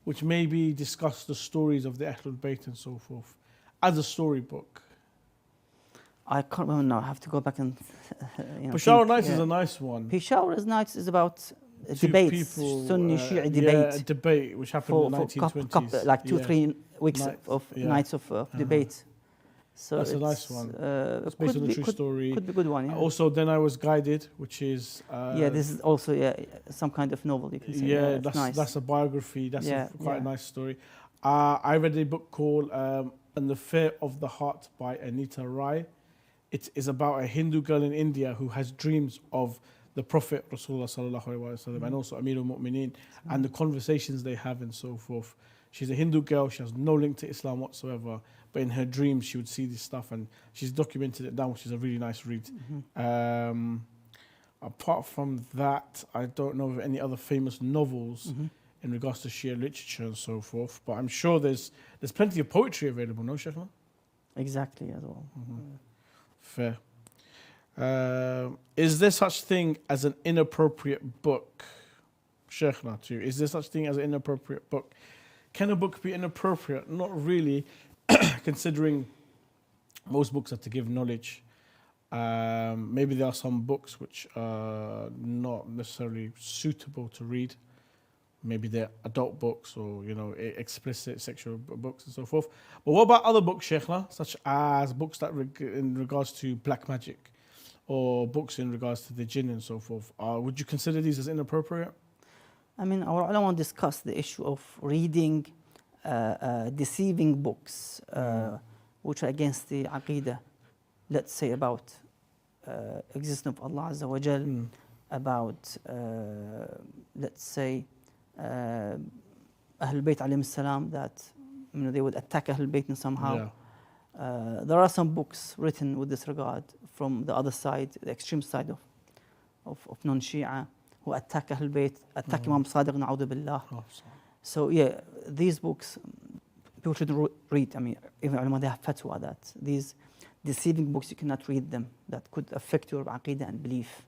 [SPEAKER 3] which maybe discuss the stories of the Ahlul Bayt and so forth as a storybook?
[SPEAKER 4] I can't remember now. I have to go back and.
[SPEAKER 3] Peshawar Nights is a nice one.
[SPEAKER 4] Peshawar Nights is about
[SPEAKER 3] Two
[SPEAKER 4] debates,
[SPEAKER 3] people,
[SPEAKER 4] Sunni Shia debate.
[SPEAKER 3] Yeah, a debate which happened in the 1920s.
[SPEAKER 4] Like 2-3 weeks of nights of debate. So
[SPEAKER 3] that's a nice one. It's based on a true story.
[SPEAKER 4] Could be a good one. Yeah.
[SPEAKER 3] Also, Then I Was Guided, which is
[SPEAKER 4] this is also some kind of novel, you can say.
[SPEAKER 3] Yeah,
[SPEAKER 4] that's nice.
[SPEAKER 3] That's a biography. That's quite a nice story. I read a book called An Affair of the Heart by Anita Rai. It is about a Hindu girl in India who has dreams of the Prophet Rasulullah sallallahu alaihi wasallam and also Amirul Mu'mineen and the conversations they have and so forth. She's a Hindu girl. She has no link to Islam whatsoever. But in her dreams, she would see this stuff, and she's documented it down, which is a really nice read. Apart from that, I don't know of any other famous novels in regards to Shia literature and so forth. But I'm sure there's plenty of poetry available, no, Sheikh?
[SPEAKER 4] Exactly, as well.
[SPEAKER 3] Fair. Is there such thing as an inappropriate book? Sheikh, too. Is there such thing as an inappropriate book? Can a book be inappropriate? Not really, considering most books are to give knowledge. Maybe there are some books which are not necessarily suitable to read. Maybe they're adult books or, explicit sexual books and so forth. But what about other books, Sheikhna, such as books that in regards to black magic or books in regards to the jinn and so forth? Would you consider these as inappropriate?
[SPEAKER 4] I mean, our ulama discuss the issue of reading deceiving books which are against the aqidah, let's say about existence of Allah Azza wa Jal, about, let's say, Ahlul Bayt alayhim salam, that they would attack Ahlul Bayt in somehow. There are some books written with this regard from the other side, the extreme side of non-Shia, who attack Ahlul Bayt, attack Imam Sadiq, na'udhu billah. So these books people shouldn't read. I mean, even ulama, they have fatwa that these deceiving books, you cannot read them. That could affect your aqidah and belief.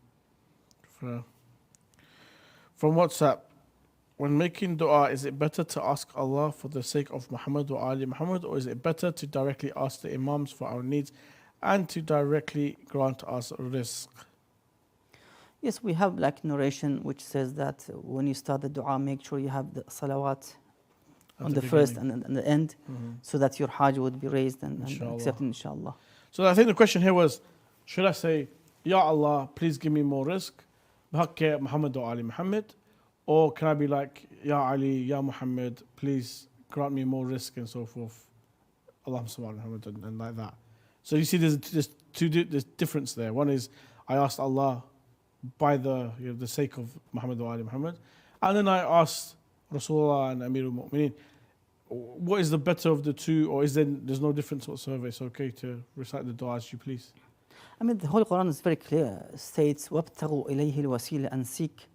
[SPEAKER 3] From WhatsApp, when making dua, is it better to ask Allah for the sake of Muhammad or Ali Muhammad, or is it better to directly ask the Imams for our needs and to directly grant us rizq?
[SPEAKER 4] Yes, we have like narration which says that when you start the dua, make sure you have the salawat on the first and the end, so that your hajj would be raised and accepted, inshallah.
[SPEAKER 3] So I think the question here was, should I say, Ya Allah, please give me more rizq, bhakke Muhammad or Ali Muhammad, or can I be like, Ya Ali, Ya Muhammad, please grant me more rizq and so forth, Allahumma salli ala Muhammad, and like that. So you see there's difference there. One is, I asked Allah by the sake of Muhammad or Ali Muhammad, and then I asked Rasulullah and Amirul Mu'mineen, what is the better of the two, or there's no difference whatsoever? It's okay to recite the dua as you please.
[SPEAKER 4] I mean, the Holy Quran is very clear. It states, وَابْتَغُوا إِلَيْهِ الْوَسِيلَ, and seek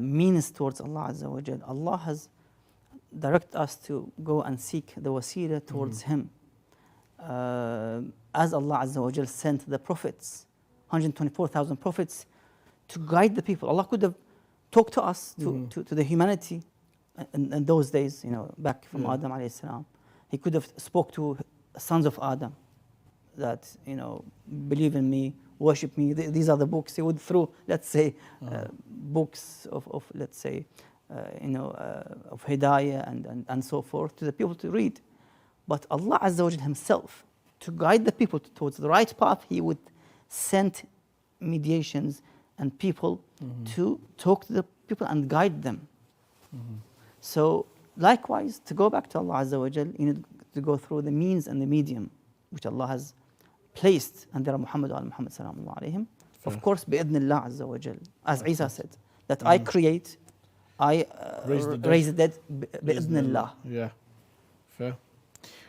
[SPEAKER 4] means towards Allah Azza wa Jal. Allah has directed us to go and seek the wasila towards Him. As Allah Azza wa Jal sent the prophets, 124,000 prophets, to guide the people. Allah could have talked to us, to the humanity in those days, back from Adam alayhi salam. He could have spoke to sons of Adam that, believe in me, worship me. These are the books. He would throw, let's say, books of let's say, of hidayah and so forth to the people to read. But Allah Azza wa Jal Himself, to guide the people towards the right path, He would send mediations and people to talk to the people and guide them. So likewise, to go back to Allah Azza wa Jal, you need to go through the means and the medium which Allah has placed under Muhammad wa Muhammad sallallahu alayhim. Of course, bi'idhnillah Azza wa Jal, as Isa said, that I create, I raise the dead bi'idhnillah.
[SPEAKER 3] Yeah, fair.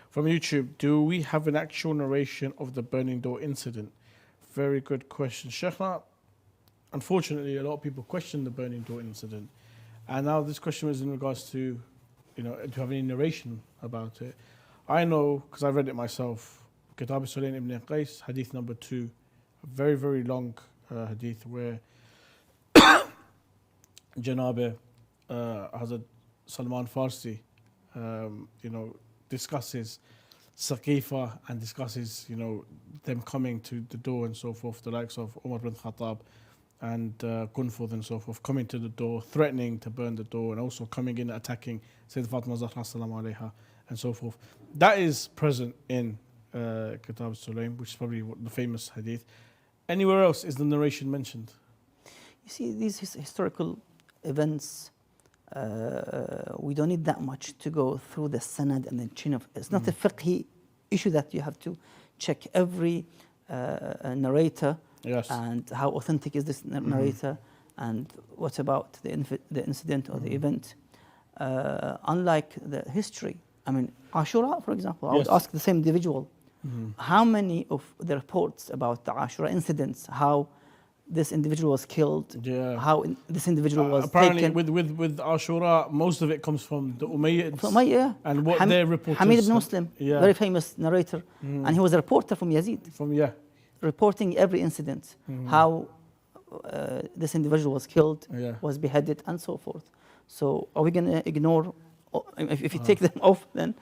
[SPEAKER 3] From YouTube, do we have an actual narration of the burning door incident? Very good question. Sheikhna, unfortunately, a lot of people question the burning door incident. And now this question was in regards to, do you have any narration about it? I know, because I read it myself, Kitab Sulaym ibn Qais, hadith number 2, a very, very long hadith where Janab Hazrat Salman Farsi, discusses Saqifa and discusses, you know, them coming to the door and so forth, the likes of Umar bin Khattab and Kunfud and so forth, coming to the door, threatening to burn the door, and also coming in attacking Sayyidah Fatima Zahra salamu alayha and so forth. That is present in Kitab Sulaim, which is probably the famous hadith. Anywhere else is the narration mentioned?
[SPEAKER 4] You see, these historical events, we don't need that much to go through the sanad and the chain of. It's not a fiqhi issue that you have to check every narrator.
[SPEAKER 3] Yes.
[SPEAKER 4] And how authentic is this narrator, and what about the incident or the event? Unlike the history, I mean, Ashura, for example, I would ask the same individual, how many of the reports about the Ashura incidents, how this individual was killed, how this individual was
[SPEAKER 3] apparently
[SPEAKER 4] taken.
[SPEAKER 3] with Ashura, most of it comes from the Umayyads.
[SPEAKER 4] From Umayyad,
[SPEAKER 3] and what their reporters.
[SPEAKER 4] Hamid ibn Muslim, very famous narrator, and he was a reporter from Yazid. Reporting every incident, how this individual was killed, was beheaded, and so forth. So are we going to ignore, if you take them off, then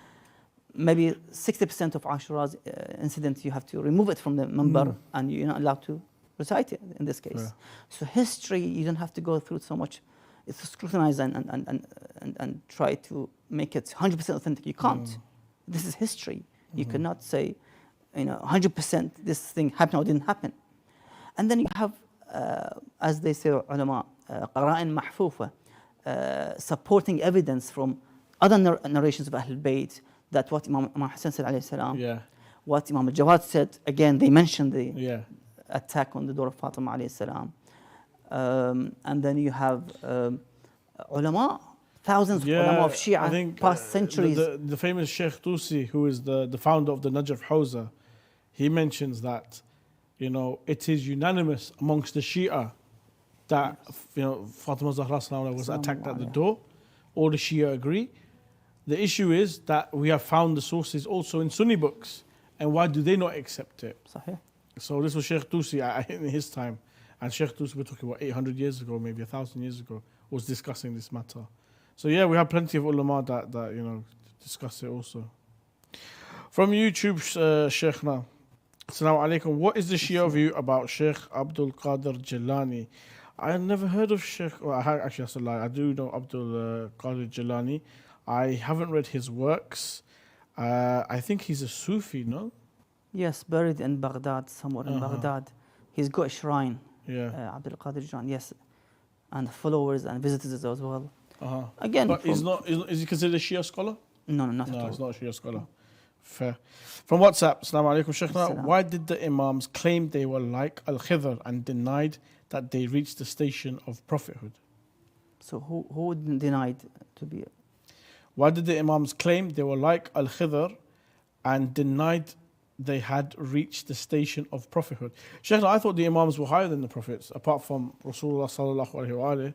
[SPEAKER 4] maybe 60% of Ashura's incident, you have to remove it from the minbar, and you're not allowed to recite it in this case. So history, you don't have to go through so much, it's scrutinize and try to make it 100% authentic. You can't. This is history. You cannot say, 100% this thing happened or didn't happen. And then you have, as they say, ulama, qara'in mahfufa, supporting evidence from other narrations of Ahlul Bayt, that what Imam Hussein said, alayhi salam, what Imam al-Jawad said, again, they mentioned the attack on the door of Fatima, alayhi salam. And then you have ulama, thousands of ulama of Shia, I think, past centuries.
[SPEAKER 3] The famous Sheikh Tusi, who is the founder of the Najaf Hawza, he mentions that, it is unanimous amongst the Shia that, Fatima Zahra was attacked at the door. All the Shia agree. The issue is that we have found the sources also in Sunni books. And why do they not accept it?
[SPEAKER 4] Sahih.
[SPEAKER 3] So this was Sheikh Tusi in his time. And Sheikh Tusi, we're talking about 800 years ago, maybe 1,000 years ago, was discussing this matter. So yeah, we have plenty of ulama that discuss it also. From YouTube, Sheikhna, Assalamu alaikum. What is the Shia view about Sheikh Abdul Qadir Jilani? I never heard of Sheikh. Well, actually, that's a lie. I do know Abdul Qadir Jilani. I haven't read his works. I think he's a Sufi, no?
[SPEAKER 4] Yes, buried in Baghdad, somewhere in Baghdad. He's got a shrine. Abdul Qadir Jilani, yes, and followers and visitors as well. Again,
[SPEAKER 3] but is he considered a Shia scholar?
[SPEAKER 4] No, not at all.
[SPEAKER 3] No, he's not a Shia scholar. Fair. From WhatsApp, Assalamu alaikum, Sheikhna. Why did the Imams claim they were like Al-Khidr and denied that they reached the station of prophethood?
[SPEAKER 4] So who denied to be?
[SPEAKER 3] Why did the Imams claim they were like Al-Khidr and denied they had reached the station of prophethood? Sheikhna, I thought the Imams were higher than the prophets, apart from Rasulullah sallallahu alaihi wasallam,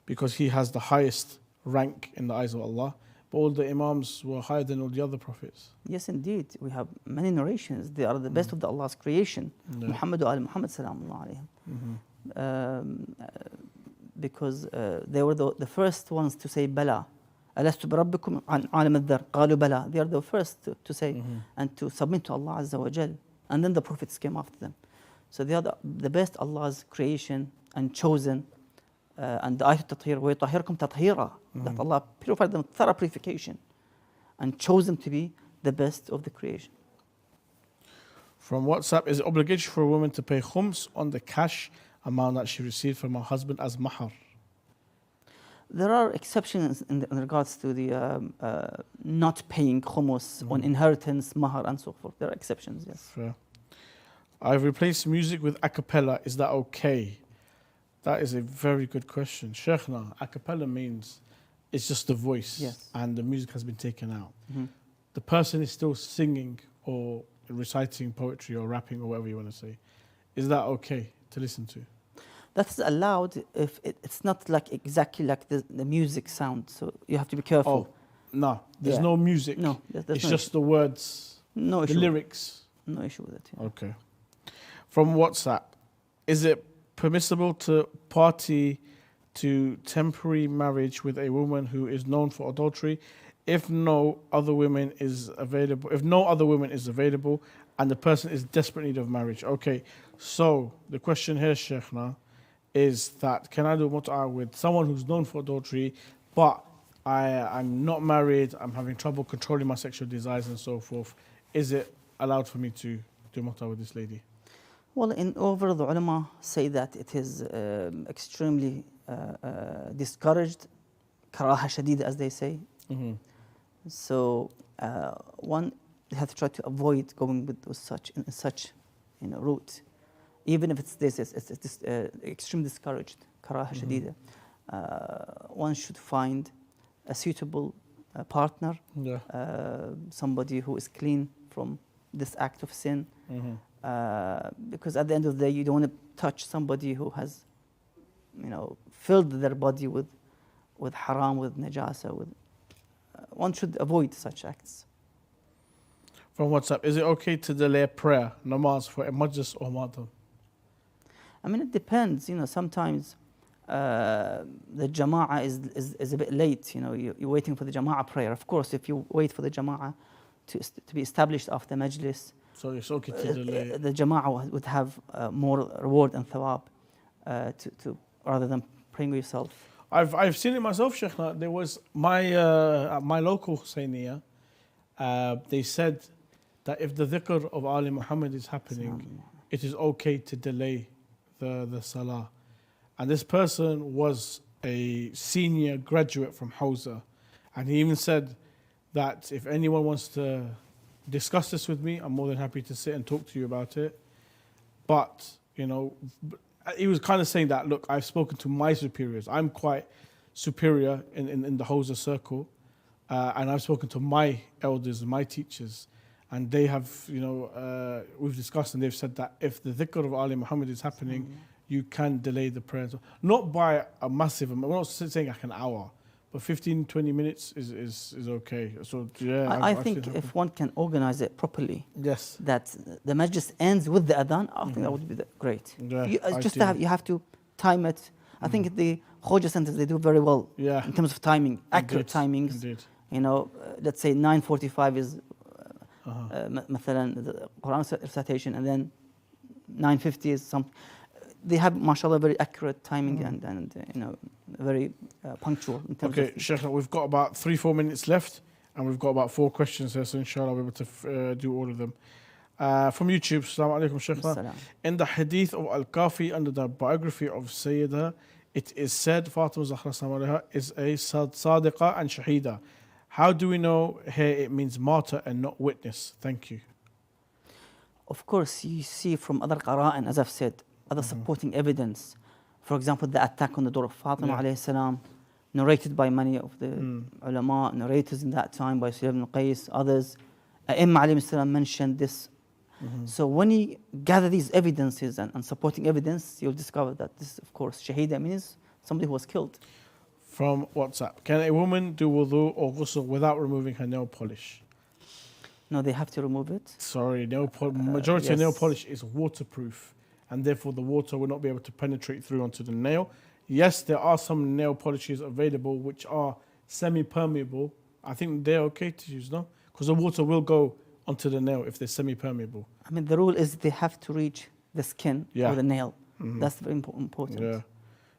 [SPEAKER 3] because he has the highest rank in the eyes of Allah. But all the Imams were higher than all the other prophets.
[SPEAKER 4] Yes, indeed. We have many narrations. They are the best of Allah's creation. Muhammad wa Muhammad sallallahu alayhim. Because they were the first ones to say Bala. Alastu bi rabbikum an alam ad-dar. Qalu Bala. They are the first to say and to submit to Allah Azza wa Jal. And then the prophets came after them. So they are the best Allah's creation and chosen. And the ayat tathir, وَيُطَهِّرْكُمْ تَطْهِيرًا, that Allah purified them thorough purification and chose them to be the best of the creation.
[SPEAKER 3] From WhatsApp, is it obligatory for a woman to pay khums on the cash amount that she received from her husband as mahar?
[SPEAKER 4] There are exceptions in regards to the not paying khumus on inheritance, mahar, and so forth. There are exceptions, yes.
[SPEAKER 3] Fair. I've replaced music with a cappella. Is that okay? That is a very good question. Sheikhna, a cappella means it's just the voice and the music has been taken out. The person is still singing or reciting poetry or rapping or whatever you want to say. Is that okay to listen to?
[SPEAKER 4] That's allowed if it's not like exactly like the music sound. So you have to be careful.
[SPEAKER 3] Oh, no, there's no music.
[SPEAKER 4] No,
[SPEAKER 3] it's just the words,
[SPEAKER 4] no issue.
[SPEAKER 3] The lyrics.
[SPEAKER 4] No issue with it.
[SPEAKER 3] Okay. From WhatsApp, is it permissible to party to temporary marriage with a woman who is known for adultery if no other women is available, and the person is desperate need of marriage. Okay, so the question here, Sheikhna, is that can I do mut'ah with someone who's known for adultery, but I'm not married, I'm having trouble controlling my sexual desires and so forth. Is it allowed for me to do mut'ah with this lady?
[SPEAKER 4] Well, in overall, the ulama say that it is extremely discouraged, karaha shadida, as they say. So one has to try to avoid going with such route, even if it's extremely discouraged, karaha shadida. One should find a suitable partner, somebody who is clean from this act of sin, because at the end of the day, you don't want to touch somebody who has, filled their body with haram, with najasa. One should avoid such acts.
[SPEAKER 3] From WhatsApp, is it okay to delay prayer, namaz, for a majlis or matam?
[SPEAKER 4] I mean, it depends. Sometimes the jama'ah is a bit late. You're waiting for the jama'ah prayer. Of course, if you wait for the jama'ah to be established after majlis,
[SPEAKER 3] so it's okay to delay.
[SPEAKER 4] The jama'ah would have more reward and thawab to rather than praying yourself.
[SPEAKER 3] I've seen it myself, Sheikhna. There was my local Hussainiyah. They said that if the dhikr of Ali Muhammad is happening, it is okay to delay the salah. And this person was a senior graduate from Hawza. And he even said that if anyone wants to discuss this with me, I'm more than happy to sit and talk to you about it. But, he was kind of saying that, look, I've spoken to my superiors. I'm quite superior in the Hawza circle. And I've spoken to my elders, my teachers. And they have, we've discussed and they've said that if the dhikr of Ali Muhammad is happening, you can delay the prayer. Not by a massive amount. We're not saying like an hour, but 15, 20 minutes is okay. So yeah,
[SPEAKER 4] I think if one can organize it properly,
[SPEAKER 3] yes,
[SPEAKER 4] that the majlis ends with the adhan, I think that would be great.
[SPEAKER 3] Yeah,
[SPEAKER 4] you have to time it. I think the Khoja centers, they do very well in terms of timing, accurate timings.
[SPEAKER 3] Indeed.
[SPEAKER 4] Let's say 9:45 is مثلا the Quran recitation, and then 9:50 is some. They have, mashallah, very accurate timing and very punctual in terms of.
[SPEAKER 3] Sheikh, we've got about 3-4 minutes left, and we've got about 4 questions here, so inshallah we're able to do all of them. From YouTube, Assalamu alaikum, Sheikh. In the hadith of Al-Kafi, under the biography of Sayyidah, it is said Fatima Zahra Samalaiha is a sadiqa and shahida. How do we know here it means martyr and not witness? Thank you.
[SPEAKER 4] Of course, you see from other qara'an, as I've said, other supporting evidence. For example, the attack on the door of Fatima alayhi salam, narrated by many of the ulama, narrators in that time by Sayyid ibn Qais, others. Imam alayhi salam mentioned this. So when you gather these evidences and supporting evidence, you'll discover that this, of course, shahida means somebody who was killed.
[SPEAKER 3] From WhatsApp, can a woman do wudu or ghusl without removing her nail polish?
[SPEAKER 4] No, they have to remove it.
[SPEAKER 3] Sorry, majority of nail polish is waterproof, and therefore the water will not be able to penetrate through onto the nail. Yes, there are some nail polishes available which are semi-permeable. I think they're okay to use, no? Because the water will go onto the nail if they're semi-permeable.
[SPEAKER 4] I mean, the rule is they have to reach the skin or the nail. That's very important.
[SPEAKER 3] Yeah.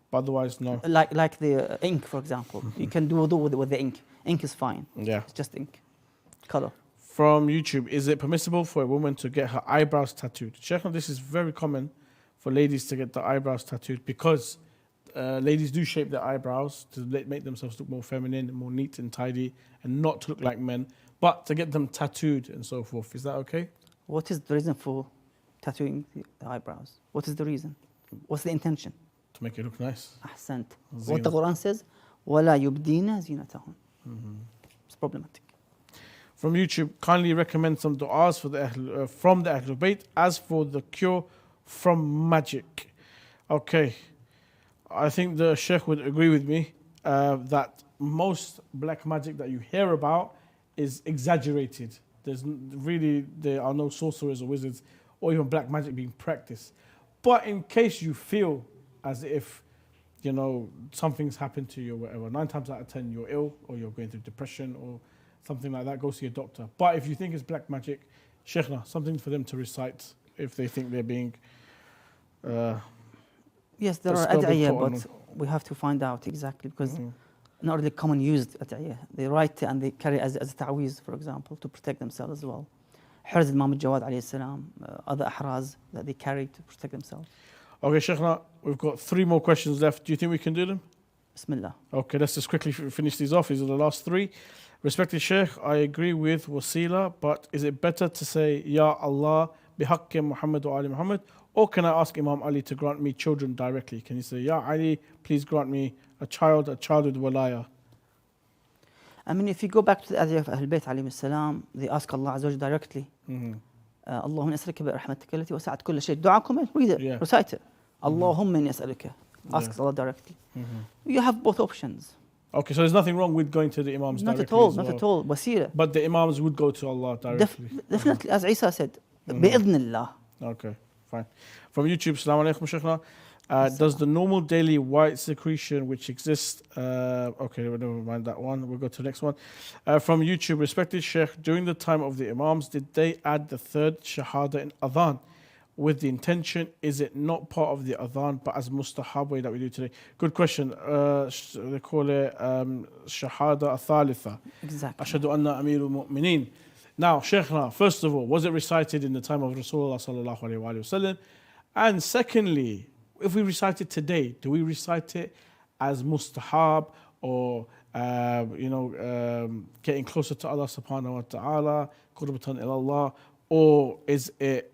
[SPEAKER 3] But otherwise, no.
[SPEAKER 4] Like the ink, for example. You can do wudu with the ink. Ink is fine.
[SPEAKER 3] Yeah.
[SPEAKER 4] It's just ink. Color.
[SPEAKER 3] From YouTube, is it permissible for a woman to get her eyebrows tattooed? Sheikh, this is very common for ladies to get their eyebrows tattooed because ladies do shape their eyebrows to make themselves look more feminine, more neat and tidy, and not to look like men, but to get them tattooed and so forth. Is that okay?
[SPEAKER 4] What is the reason for tattooing the eyebrows? What is the reason? What's the intention?
[SPEAKER 3] To make it look nice.
[SPEAKER 4] Ahsant. What the Quran says, وَلَا يُبْدِينَ زِينَتَهُنْ. It's problematic.
[SPEAKER 3] From YouTube, kindly recommend some du'as for from the Ahlul Bayt as for the cure from magic. Okay, I think the Sheikh would agree with me that most black magic that you hear about is exaggerated. There are no sorcerers or wizards or even black magic being practiced. But in case you feel as if, something's happened to you or whatever, 9 times out of 10 you're ill or you're going through depression or something like that, go see a doctor. But if you think it's black magic, Sheikhna, something for them to recite if they think they're being...
[SPEAKER 4] Yes, there are ad'iyah, but we have to find out exactly because not really common used ad'iyah. They write and they carry as a ta'weez, for example, to protect themselves as well. Hirz Imam al-Jawad alayhi salam, other ahraz that they carry to protect themselves.
[SPEAKER 3] Okay, Sheikhna, we've got 3 more questions left. Do you think we can do them?
[SPEAKER 4] Bismillah.
[SPEAKER 3] Okay, let's just quickly finish these off. These are the last 3. Respected Sheikh, I agree with wasila, but is it better to say Ya Allah bihaqqi Muhammad wa Ali Muhammad, or can I ask Imam Ali to grant me children directly? Can you say Ya Ali, please grant me a child with walaya?
[SPEAKER 4] I mean, if you go back to the ad'iyah of Ahl Bayt alayhi salam, they ask Allah Azza wa Jalla directly. Allahumma as'aluka bi rahmatika allati wasa'at kull shay. Dua, read it, recite it. Allahumma as'aluka. Ask Allah directly. You have both options.
[SPEAKER 3] Okay, so there's nothing wrong with going to the Imams
[SPEAKER 4] not
[SPEAKER 3] directly.
[SPEAKER 4] Not at all. Wasila.
[SPEAKER 3] But the Imams would go to Allah directly.
[SPEAKER 4] Definitely, as Isa said, bi'idhnillah.
[SPEAKER 3] Okay, fine. From YouTube, Assalamu alaikum, Sheikhna. Does the normal daily white secretion which exists... okay, never mind that one. We'll go to the next one. From YouTube, respected Sheikh, during the time of the Imams, did they add the 3rd Shahada in Adhan? With the intention, is it not part of the Adhan, but as mustahab way that we do today? Good question. They call it Shahada Athalitha.
[SPEAKER 4] Exactly.
[SPEAKER 3] Ashhadu anna Amirul Mu'mineen. Now, Sheikhna, first of all, was it recited in the time of Rasulullah sallallahu alayhi wa sallam? And secondly, if we recite it today, do we recite it as mustahab or getting closer to Allah subhanahu wa ta'ala, qurbatan ila Allah, or is it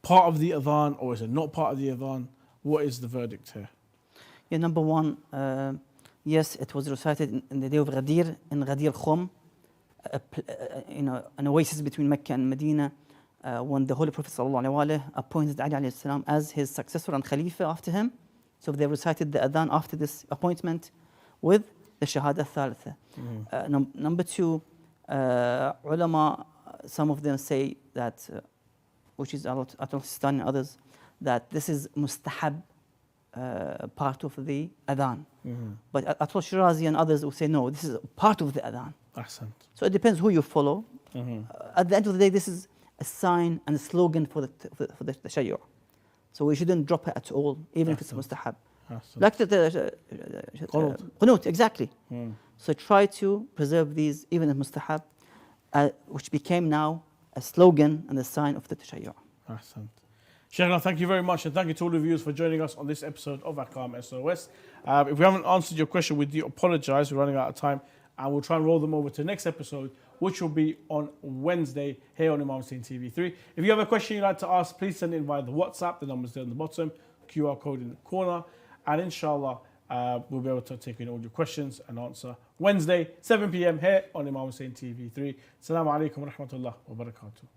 [SPEAKER 3] part of the adhan, or is it not part of the adhan? What is the verdict here?
[SPEAKER 4] Yeah, number one, yes, it was recited in the day of Ghadir, in Ghadir Khum, an oasis between Mecca and Medina, when the Holy Prophet ﷺ appointed Ali alayhi salam as his successor and Khalifa after him. So they recited the adhan after this appointment with the Shahada Thalitha. Number 2, ulama, some of them say that, which is Atul and others, that this is mustahab part of the adhan. But Atul Shirazi and others will say, no, this is part of the adhan. So it depends who you follow. At the end of the day, this is a sign and a slogan for the tashayyu'. So we shouldn't drop it at all, even if it's mustahab. Like the qunut, exactly. So try to preserve these, even in mustahab, which became now a slogan and a sign of the tashayyu'.
[SPEAKER 3] Sheikhna, thank you very much, and thank you to all the viewers for joining us on this episode of Ahkam SOS. If we haven't answered your question, we do apologize. We're running out of time, and we'll try and roll them over to the next episode, which will be on Wednesday here on Imam Hussein TV 3. If you have a question you'd like to ask, please send it in via the WhatsApp. The number's there on the bottom, QR code in the corner, and inshallah, we'll be able to take in all your questions and answer Wednesday, 7 p.m. here on Imam Hussein TV 3. Assalamu alaikum wa rahmatullah wa barakatuh.